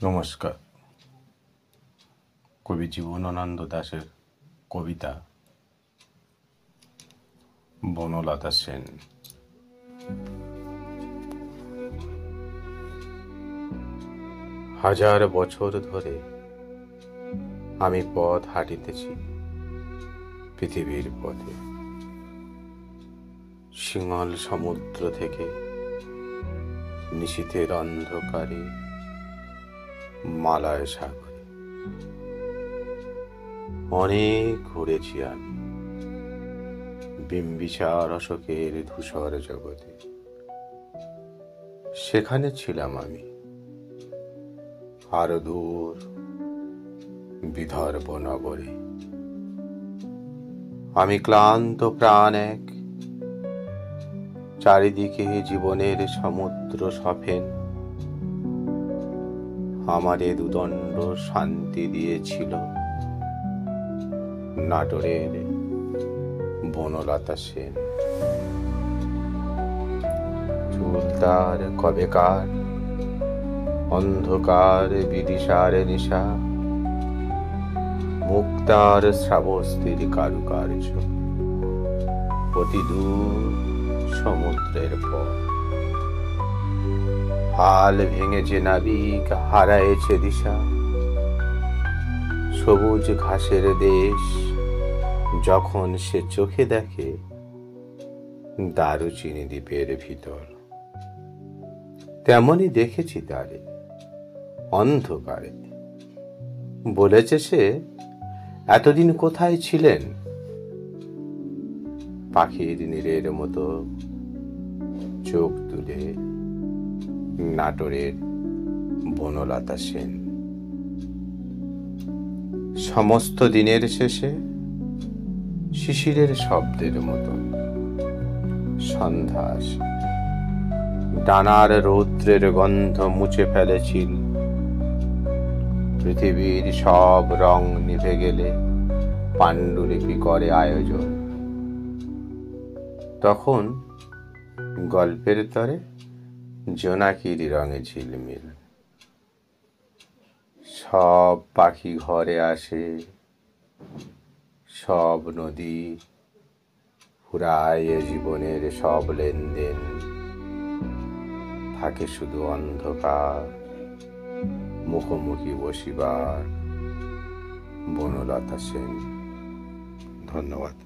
নমস্কার। কবি জীবনানন্দ দাশের কবিতা বনলতা সেন। হাজার বছর ধরে আমি পথ হাঁটিতেছি পৃথিবীর পথে, সিংহল সমুদ্র থেকে নিশীথের অন্ধকারে মালয় সাগরে। অনেক ঘুরেছি আমি বিম্বিসার অশোকের ধূসর জগতে। সেখানে ছিলাম আমি আরো দূর বিদর্ভ নগরে। আমি ক্লান্ত প্রাণ এক, চারিদিকে জীবনের সমুদ্র সফেন। আমারে দুদণ্ড শান্তি দিয়েছিল নাটোরের বনলতা সেন। চুল তার কবেকার, অন্ধকার বিদিশার নিশা, মুক্তার শ্রাবস্তির কারুকার্য, অতি দূর সমুদ্রের পর। হাল ভেঙেছে নাবিক, হারায়েছে দিশা, সবুজ ঘাসের দেশ যখন সে চোখে দেখে দারুচিনি দ্বীপের ভিতর। তেমনই দেখেছি তারে অন্ধকারে। বলেছে সে, এতদিন কোথায় ছিলেন? পাখির নীড়ের মতো চোখ তুলে নাটোরের বনলতা সেন। সমস্ত দিনের শেষে শিশিরের শব্দের মতো সন্ধ্যা আসে। ডানার রৌদ্রের গন্ধ মুছে ফেলেছিল। পৃথিবীর সব রং নিভে গেলে পাণ্ডুলিপি করে আয়োজন। তখন গল্পের তরে জোনাকির রঙে ঝিলমিল। সব পাখি ঘরে আসে, সব নদী ফুরায় জীবনের সব লেনদেন। থাকে শুধু অন্ধকার, মুখোমুখি বসিবার বনলতা সেন। ধন্যবাদ।